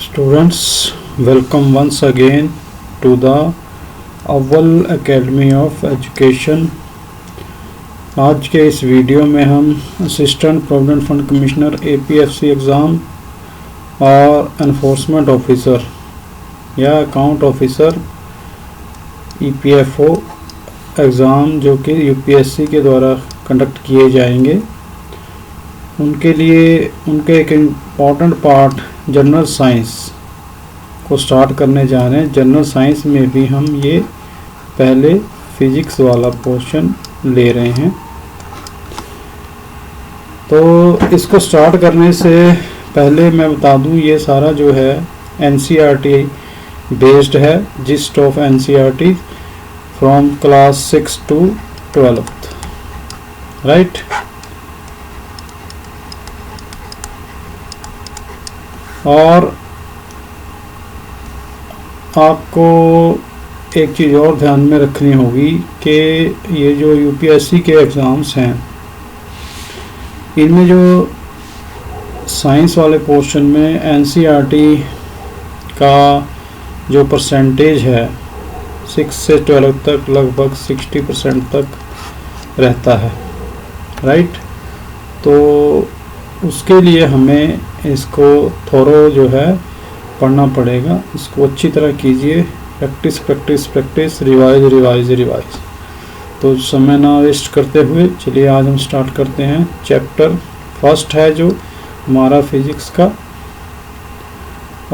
Students, welcome once again to the अव्वल academy of education. आज के इस वीडियो में हम assistant provident fund commissioner APFC exam और एनफोर्समेंट ऑफिसर या अकाउंट ऑफिसर EPFO एग्ज़ाम जो कि UPSC के द्वारा कंडक्ट किए जाएंगे, उनके लिए उनके एक इम्पॉर्टेंट पार्ट जनरल साइंस को स्टार्ट करने जा रहे हैं। जनरल साइंस में भी हम ये पहले फिजिक्स वाला पोर्शन ले रहे हैं। तो इसको स्टार्ट करने से पहले मैं बता दूं, ये सारा जो है NCERT बेस्ड है, gist of NCERT from class 6 to 12th, right. और आपको एक चीज़ और ध्यान में रखनी होगी कि ये जो UPSC के एग्ज़ाम्स हैं, इनमें जो साइंस वाले पोर्शन में NCERT का जो परसेंटेज है 6 से 12 तक लगभग 60% तक रहता है, राइट। तो उसके लिए हमें इसको थोड़ा जो है पढ़ना पड़ेगा। इसको अच्छी तरह कीजिए, प्रैक्टिस प्रैक्टिस प्रैक्टिस, रिवाइज। तो समय ना वेस्ट करते हुए चलिए आज हम स्टार्ट करते हैं। चैप्टर फर्स्ट है जो हमारा फिजिक्स का,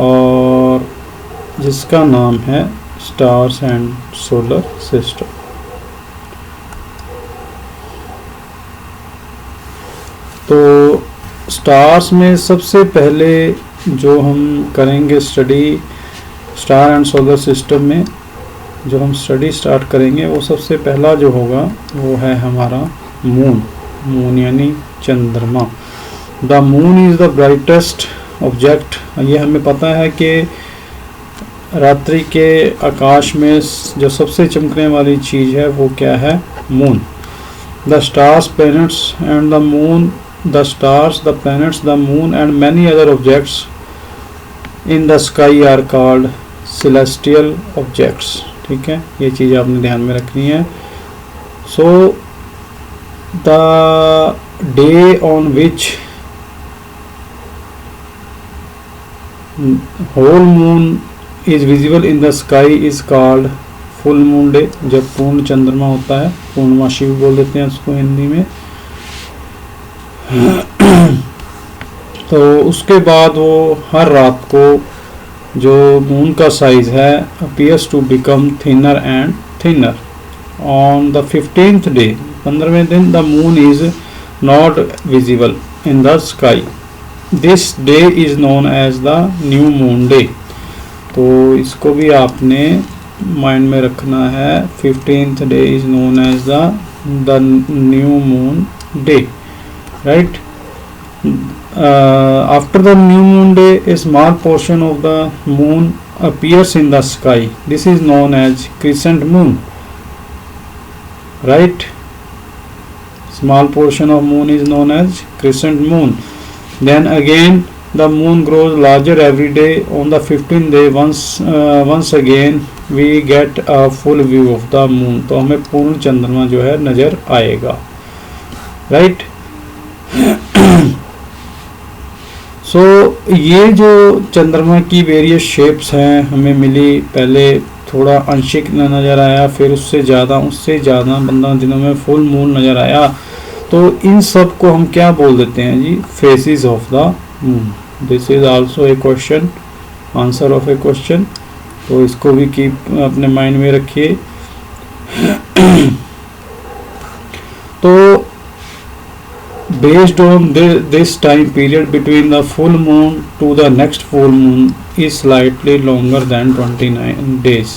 और जिसका नाम है स्टार्स एंड सोलर सिस्टम। तो स्टार्स में सबसे पहले जो हम करेंगे study, star and solar system में जो हम स्टडी स्टार्ट करेंगे, वो सबसे पहला जो होगा वो है हमारा मून यानी चंद्रमा। The moon is the brightest object. ये हमें पता है कि रात्रि के आकाश में जो सबसे चमकने वाली चीज़ है वो क्या है? Moon. The stars, planets and the moon, the stars, the planets, the moon and many other objects in the sky are called celestial objects। ठीक है, ये चीज़ आपने ध्यान में रखनी है। So the day on which whole moon is visible in the sky is called full moon day। जब पूर्ण चंद्रमा होता है, पूर्णमासी भी बोल देते हैं उसको हिंदी में। तो उसके बाद वो हर रात को जो मून का साइज है appears to become thinner and thinner on the 15th day। 15वें दिन the moon is not visible in the sky। this day is known as the new moon day। तो इसको भी आपने माइंड में रखना है। 15th day is known as the new moon day, right। After the new moon day, a small portion of the moon appears in the sky। this is known as crescent moon, right। small portion of moon is known as crescent moon। then again the moon grows larger every day on the 15th day। once again we get a full view of the moon। तो हमें पूर्ण चंद्रमा जो है नजर आएगा, right। सो ये जो चंद्रमा की वेरियस शेप्स हैं हमें मिली, पहले थोड़ा आंशिक नज़र आया, फिर उससे ज़्यादा 15 दिनों में फुल मून नज़र आया। तो इन सब को हम क्या बोल देते हैं जी? Phases of the moon. This is also a question, answer of a question. तो इसको भी कीप अपने माइंड में रखिए। तो based on this time period between the full moon to the next full moon is slightly longer than 29 days।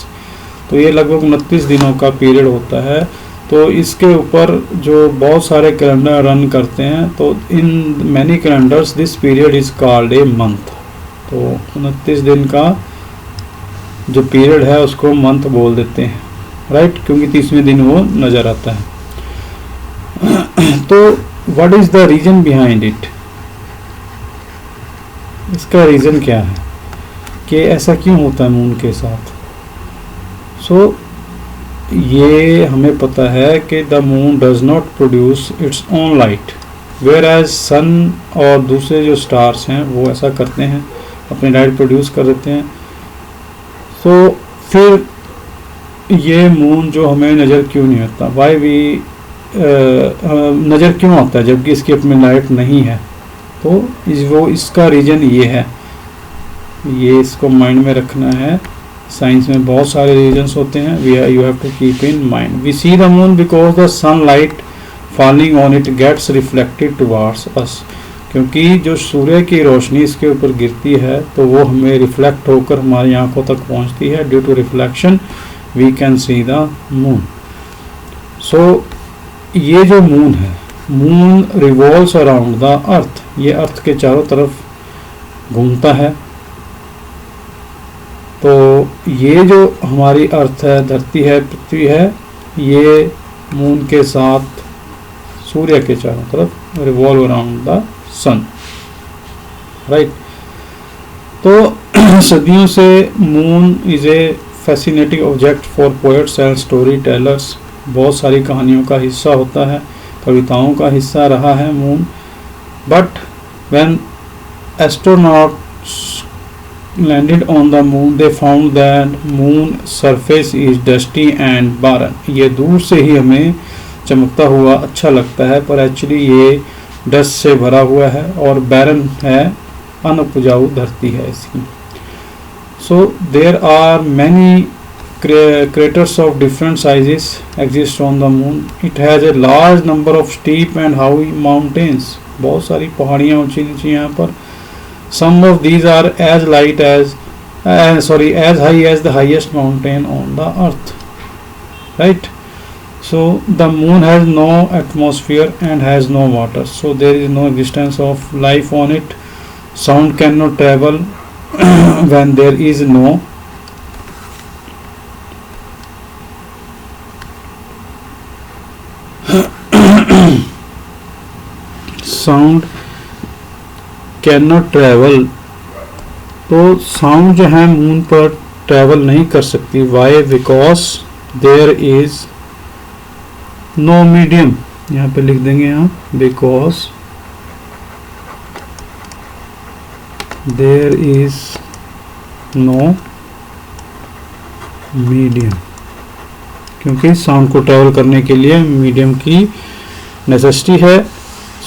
तो ये लगभग 29 दिनों का पीरियड होता है। तो इसके ऊपर जो बहुत सारे कैलेंडर रन करते हैं, तो in many calendars this period is called a month. तो 29 दिन का जो पीरियड है उसको मंथ बोल देते हैं, राइट, क्योंकि 30वें दिन वो नज़र आता है। तो What is the reason behind it? इसका रीज़न क्या है? कि ऐसा क्यों होता है मून के साथ। सो ये हमें पता है कि the moon does not produce its own light, whereas sun और दूसरे जो स्टार्स हैं वो ऐसा करते हैं, अपनी लाइट प्रोड्यूस कर देते हैं। तो फिर ये मून जो हमें नज़र क्यों नहीं आता, वाई वी नज़र क्यों आता है जबकि इसकी अपनी लाइट नहीं है। तो वो इसका रीज़न ये है, ये इसको माइंड में रखना है। साइंस में बहुत सारे रीजंस होते हैं, you have to keep in mind. We see the moon because the sunlight falling on it gets reflected towards us, क्योंकि जो सूर्य की रोशनी इसके ऊपर गिरती है तो वो हमें रिफ्लेक्ट होकर हमारी आंखों तक पहुंचती है। Due to reflection we can see the moon. So ये जो मून है, moon revolves around the earth, ये अर्थ के चारों तरफ घूमता है। तो ये जो हमारी अर्थ है, धरती है, पृथ्वी है, ये मून के साथ सूर्य के चारों तरफ revolve around the sun, right. तो सदियों से moon is a fascinating object for poets and story tellers, बहुत सारी कहानियों का हिस्सा होता है, कविताओं का हिस्सा रहा है moon. But when astronauts landed on the moon they found that moon surface is dusty and barren। ये दूर से ही हमें चमकता हुआ अच्छा लगता है पर एक्चुअली ये डस्ट से भरा हुआ है और बैरन है, अनउपजाऊ धरती है इसकी। So there are many craters of different sizes exist on the moon। it has a large number of steep and high mountains, बहुत सारी पहाड़ियाँ ऊंची नीची यहाँ पर। Some of these are as light as as high as the highest mountain on the earth, right? So the moon has no atmosphere and has no water, so there is no existence of life on it. Sound cannot travel when there is no sound can not travel. तो sound जो है moon पर travel नहीं कर सकती। Why? Because there is no medium, यहाँ पे लिख देंगे आप, because there is no medium, क्योंकि साउंड को ट्रैवल करने के लिए मीडियम की नेसेसिटी है।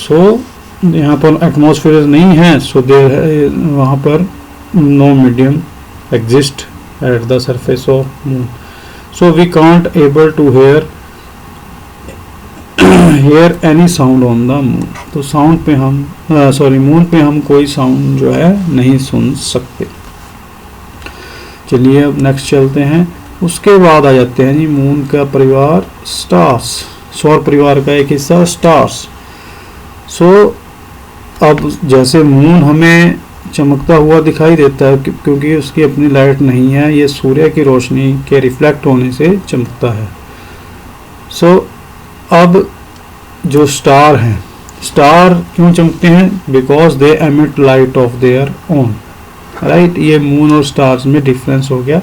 सो यहाँ पर एटमॉस्फेयर नहीं है, सो देयर है वहाँ पर no medium exist at the surface of moon. So we can't able to hear any sound on the moon. तो साउंड पे हम मून पे हम कोई साउंड जो है नहीं सुन सकते। चलिए अब नेक्स्ट चलते हैं। उसके बाद आ जाते हैं जी मून का परिवार स्टार्स, सौर परिवार का एक हिस्सा स्टार्स। सो अब जैसे मून हमें चमकता हुआ दिखाई देता है क्योंकि उसकी अपनी लाइट नहीं है, ये सूर्य की रोशनी के रिफ्लेक्ट होने से चमकता है। सो अब जो स्टार हैं, स्टार क्यों चमकते हैं? Because they emit light of their own, right. ये मून और स्टार्स में डिफरेंस हो गया।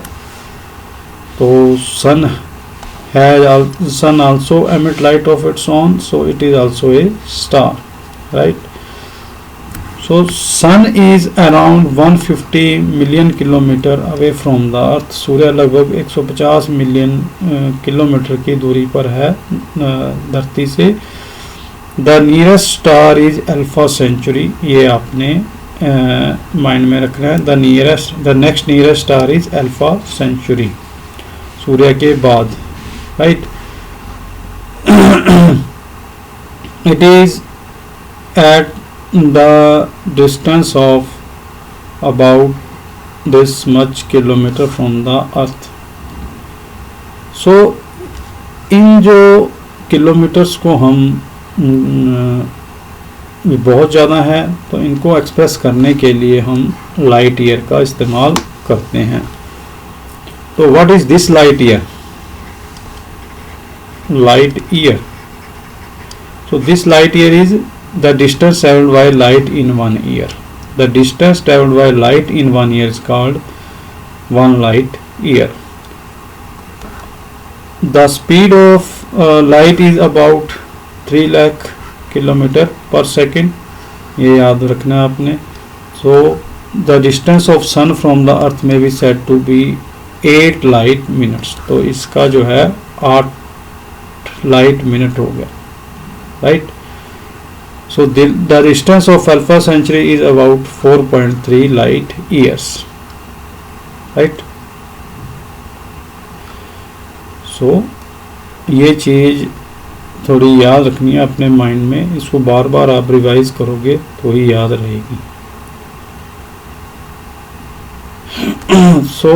तो sun also emit light of its own, so it is also a star, right. So sun is around 150 million kilometre away from the earth. सूर्य लगभग 150 million kilometre की दूरी पर है धरती से। The nearest star is Alpha Centauri, ये आपने माइंड में रखना है। The next nearest star is Alpha Centauri, सूर्य के बाद, right. It is at the distance of about this much kilometer from the earth। so इन जो किलोमीटर्स को हम बहुत ज़्यादा है तो इनको एक्सप्रेस करने के लिए हम लाइट ईयर का इस्तेमाल करते हैं। तो what is this light year? Light year, so this light year is the distance traveled by light in 1 year। the distance traveled by light in 1 year is called 1 light year. The speed of light is about 3 lakh kilometer per second. ये याद रखना है आपने. So the distance of sun from the earth may be said to be 8 light minutes. तो इसका जो है 8 light minute हो गया, right? So the distance of Alpha Centauri is about 4.3 light years, right? So ये चीज़ थोड़ी याद रखनी है अपने माइंड में. इसको बार बार आप रिवाइज करोगे तो ही याद रहेगी. So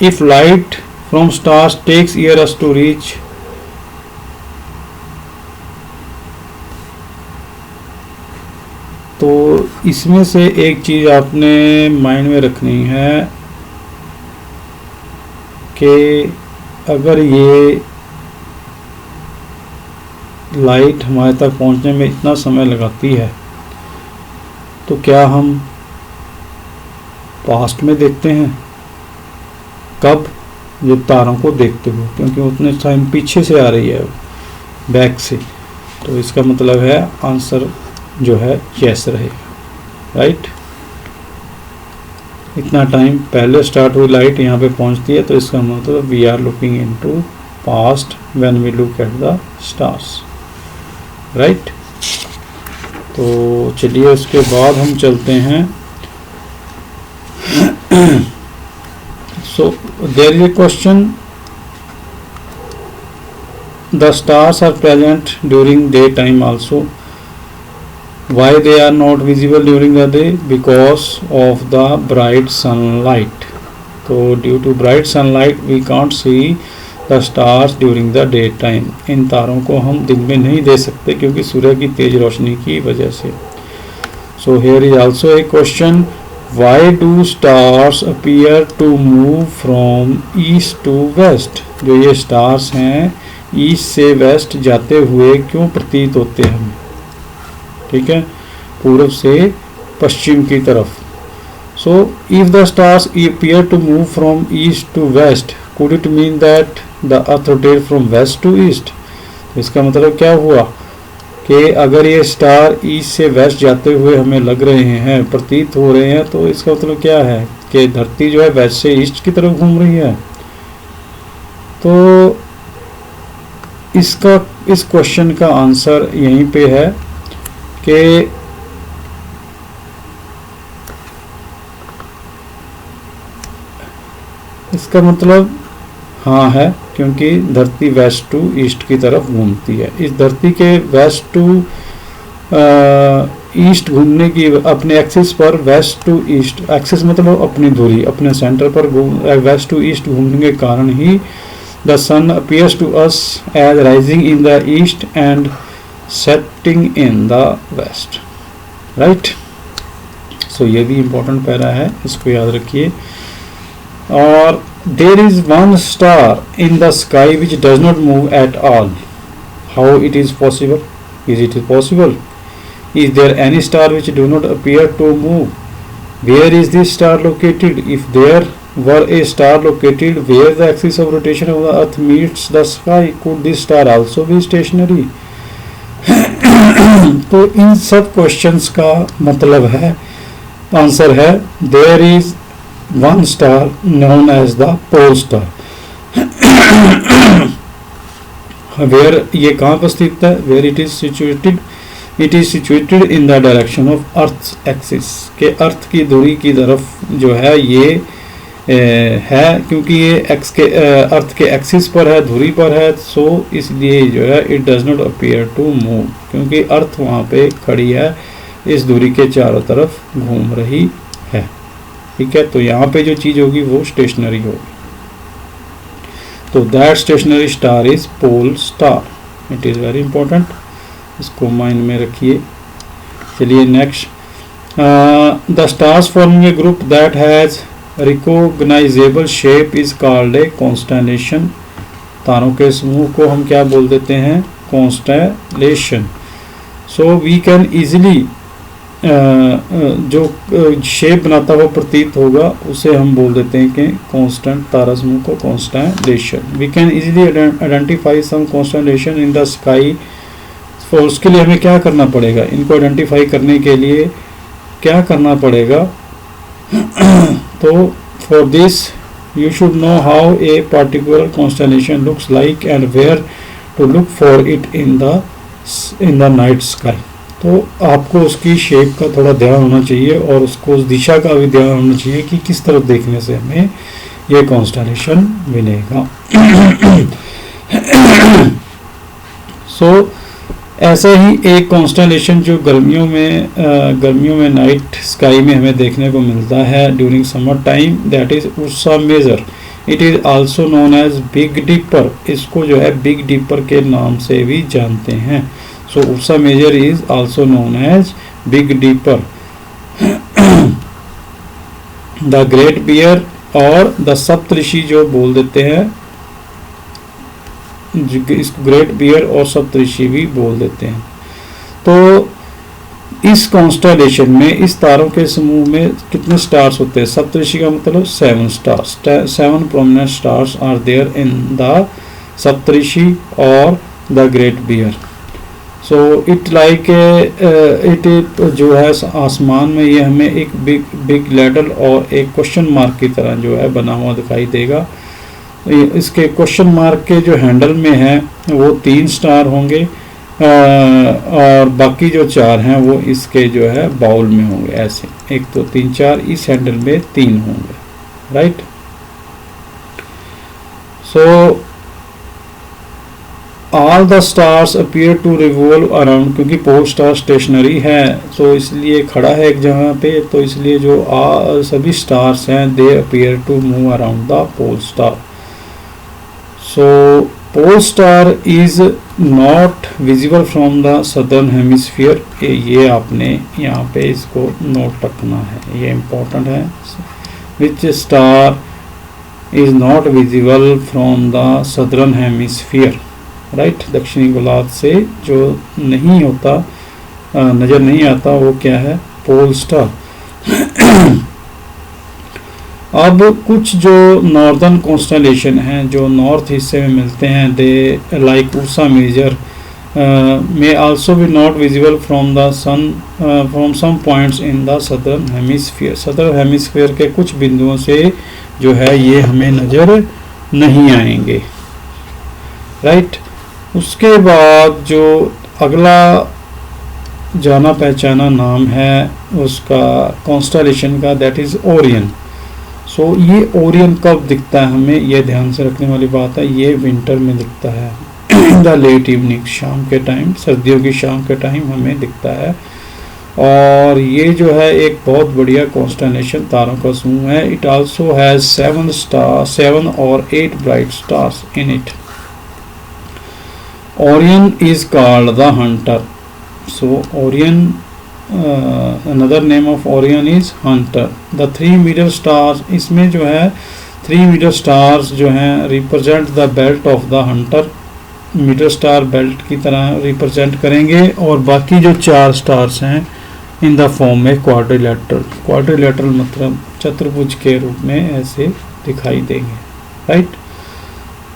if light from stars takes years to reach, तो इसमें से एक चीज़ आपने माइंड में रखनी है कि अगर ये लाइट हमारे तक पहुंचने में इतना समय लगाती है तो क्या हम पास्ट में देखते हैं? कब? जब तारों को देखते हो, क्योंकि उतने टाइम पीछे से आ रही है, बैक से. तो इसका मतलब है आंसर जो है यस रहेगा, राइट? इतना टाइम पहले स्टार्ट हुई लाइट यहाँ पे पहुँचती है, तो इसका मतलब we are looking into past when we look at the stars, right? तो चलिए उसके बाद हम चलते हैं. So there is a question. The stars are present during daytime also. Why they are not visible during the day? Because of the bright sunlight. So due to bright sunlight we can't see the stars during the daytime. इन तारों को हम दिन में नहीं देख सकते क्योंकि सूर्य की तेज रोशनी की वजह से. So here is also a question. Why do stars appear to move from east to west? जो ये stars हैं ईस्ट से वेस्ट जाते हुए क्यों प्रतीत होते हैं हमें? ठीक है, पूर्व से पश्चिम की तरफ. So if the stars appear to move from east to west, could it mean that the earth rotates from west to east? तो इसका मतलब क्या हुआ कि अगर ये स्टार ईस्ट से वेस्ट जाते हुए हमें लग रहे हैं, प्रतीत हो रहे हैं, तो इसका मतलब क्या है कि धरती जो है वेस्ट से ईस्ट की तरफ घूम रही है. तो इस क्वेश्चन का आंसर यहीं पे है कि इसका मतलब हाँ है, क्योंकि धरती वेस्ट टू ईस्ट की तरफ घूमती है. इस धरती के वेस्ट टू ईस्ट घूमने की अपने एक्सिस पर, वेस्ट टू ईस्ट एक्सिस मतलब अपनी धुरी, अपने सेंटर पर वेस्ट टू ईस्ट घूमने के कारण ही the sun appears to us as rising in the east and setting in the west, right? So ये भी इम्पोर्टेंट पैरा है, इसको याद रखिए. और there is one star in the sky which does not move at all. How it is possible? Is it possible? Is there any star which do not appear to move? Where is this star located? If there were a star located where the axis of rotation of the earth meets the sky, could this star also be stationary? तो इन सब questions का मतलब है, answer है there is one star known as the pole star. Where ये कहाँ पर स्थित है? Where it is situated? It is situated in the direction of Earth's axis. के अर्थ की धुरी की तरफ जो है ये है, क्योंकि ये अर्थ के एक्सिस पर है, धुरी पर है, सो इसलिए जो है it does not appear to move, क्योंकि अर्थ वहाँ पे खड़ी है, इस धुरी के चारों तरफ घूम रही है. ठीक है, तो यहाँ पे जो चीज़ होगी वो स्टेशनरी होगी. तो that stationary star is pole star. It is very important, इसको माइंड में रखिए. चलिए next. The stars forming a group that has recognizable shape is called a constellation. तारों के समूह को हम क्या बोल देते हैं? Constellation. So we can easily जो शेप बनाता हुआ प्रतीत होगा उसे हम बोल देते हैं कि कांस्टेंट तारा समूह को constellation. We can easily identify some constellation in the sky. तो उसके लिए हमें क्या करना पड़ेगा, इनको आइडेंटिफाई करने के लिए क्या करना पड़ेगा? तो for this you should know how a particular constellation looks like and where to look for it in the night sky. तो आपको उसकी शेप का थोड़ा ध्यान होना चाहिए और उसको उस दिशा का भी ध्यान होना चाहिए कि किस तरफ देखने से हमें ये कॉन्स्टेलेशन मिलेगा। ऐसा ही एक कॉन्स्टेलेशन जो गर्मियों में नाइट स्काई में हमें देखने को मिलता है during summer time, that is Ursa Major. It is also known as Big Dipper. इसको जो है बिग डिपर के नाम से भी जानते हैं। So Ursa Major is also known as Big Dipper. The Great Bear और द सप्तऋषि जो बोल देते हैं, इसको ग्रेट बियर और सप्तऋषि भी बोल देते हैं। तो इस कॉन्स्टेलेशन में, इस तारों के समूह में कितने स्टार्स होते हैं? सप्तऋषि का मतलब 7 stars. 7 prominent stars are there in the Saptarishi और the Great Bear. So it like it जो है आसमान में ये हमें एक बिग लैडर और एक क्वेश्चन मार्क की तरह जो है बना हुआ दिखाई देगा। इसके क्वेश्चन मार्क के जो हैंडल में है वो 3 स्टार होंगे और बाकी जो 4 हैं वो इसके जो है बाउल में होंगे। ऐसे 1 2 3 4 इस हैंडल में 3 होंगे, right. So all the stars appear to revolve around, क्योंकि पोल स्टार स्टेशनरी है तो इसलिए खड़ा है एक जगह पे, तो इसलिए जो सभी स्टार्स हैं they appear to move around the pole star. So pole star is not visible from the southern hemisphere। ये आपने यहाँ पे इसको नोट रखना है, ये इम्पोर्टेंट है। Which star is not visible from the southern hemisphere, right? दक्षिणी गोलार्ध से जो नहीं होता, नज़र नहीं आता, वो क्या है? Pole star. अब कुछ जो नॉर्दर्न कॉन्स्टेलेशन हैं जो नॉर्थ हिस्से में मिलते हैं, they like Ursa Major may also be not visible from the sun from some points in the southern hemisphere। southern hemisphere के कुछ बिंदुओं से जो है ये हमें नज़र नहीं आएंगे, राइट। उसके बाद जो अगला जाना पहचाना नाम है उसका कॉन्स्टेलेशन का, दैट इज़ ओरियन। सो ये ओरियन कब दिखता है हमें, ये ध्यान से रखने वाली बात है। ये विंटर में दिखता है द लेट इवनिंग, शाम के टाइम, सर्दियों की शाम के टाइम हमें दिखता है। और ये जो है एक बहुत बढ़िया कॉन्स्टेलेशन तारों का समूह है। इट आल्सो हैज 7 और 8 bright stars in it. Orion is called the Hunter. So Orion another name of Orion is Hunter। the 3 meter stars, इसमें जो है 3 meter stars जो हैं represent the belt of the hunter। मीटर star belt की तरह represent करेंगे और बाकी जो 4 स्टार्स हैं इन द फॉर्म में क्वाड्रिलेटरल। क्वाड्रिलेटरल मतलब चतुर्भुज के रूप में ऐसे दिखाई देंगे, राइट।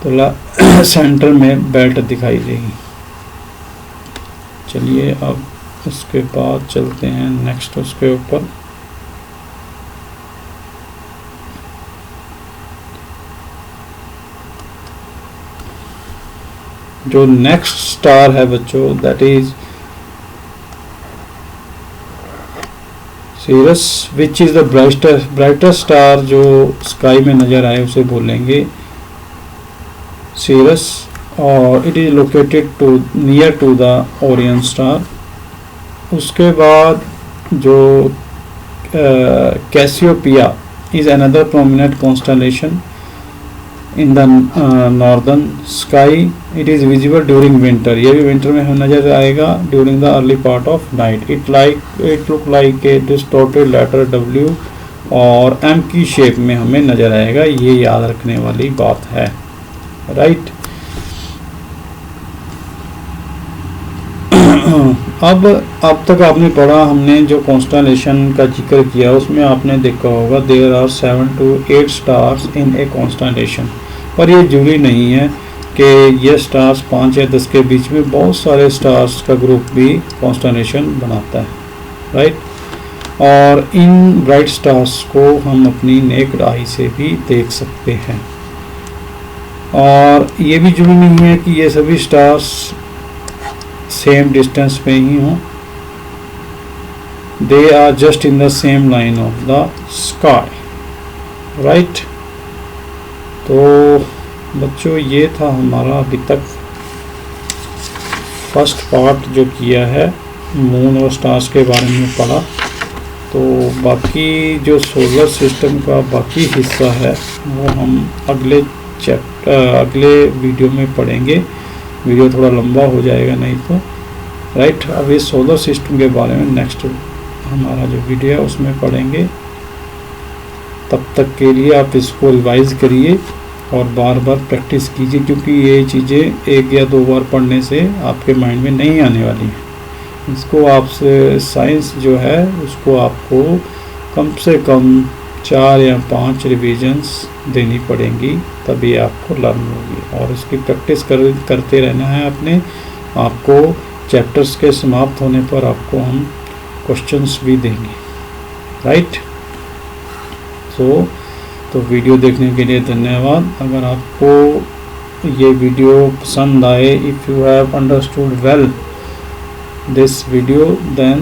तो सेंटर में बेल्ट दिखाई देगी। चलिए अब उसके बाद चलते हैं नेक्स्ट उसके ऊपर। जो नेक्स्ट स्टार है बच्चों, that is Sirius, which is the brightest star जो स्काई में नजर आए उसे बोलेंगे सीरस। और it is located to near to the Orion star. उसके बाद जो Cassiopeia is another prominent constellation in the northern sky. It is visible during winter. ये भी विंटर में हमें नजर आएगा during the early part of night. It look like a distorted letter W और M की शेप में हमें नजर आएगा। ये याद रखने वाली बात है, राइट। अब तक आपने पढ़ा, हमने जो कॉन्स्टलेशन का जिक्र किया उसमें आपने देखा होगा there are 7 to 8 stars in a constellation. पर ये जरूरी नहीं है कि ये स्टार्स 5 या 10 के बीच में बहुत सारे स्टार्स का ग्रुप भी कॉन्स्टलेशन बनाता है, राइट। और इन ब्राइट स्टार्स को हम अपनी नेक्ड आई से भी देख सकते हैं। और ये भी जरूरी नहीं है कि ये सभी स्टार्स सेम डिस्टेंस पे ही हों, they are just in the same line of the sky, right. तो बच्चों ये था हमारा अभी तक फर्स्ट पार्ट जो किया है, मून और स्टार्स के बारे में पढ़ा। तो बाकी जो सोलर सिस्टम का बाकी हिस्सा है वो हम अगले वीडियो में पढ़ेंगे। वीडियो थोड़ा लंबा हो जाएगा नहीं तो, राइट। अभी सोलर सिस्टम के बारे में नेक्स्ट हमारा जो वीडियो है उसमें पढ़ेंगे। तब तक के लिए आप इसको रिवाइज करिए और बार बार प्रैक्टिस कीजिए, क्योंकि ये चीज़ें 1 या 2 बार पढ़ने से आपके माइंड में नहीं आने वाली हैं। इसको आपसे साइंस जो है उसको आपको कम से कम 4 या 5 रिविजन्स देनी पड़ेंगी, तभी आपको लर्न होगी। और इसकी प्रैक्टिस करते रहना है अपने आपको। चैप्टर्स के समाप्त होने पर आपको हम क्वेश्चंस भी देंगे, राइट। तो वीडियो देखने के लिए धन्यवाद। अगर आपको ये वीडियो पसंद आए, if you have understood well this video, then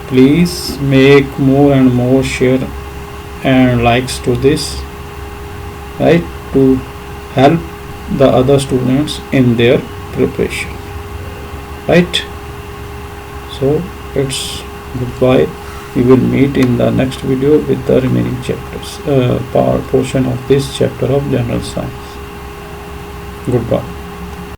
please make more and more share and likes to this, right, to help the other students in their preparation, right. So it's goodbye. We will meet in the next video with the remaining chapters, portion of this chapter of general science. Goodbye.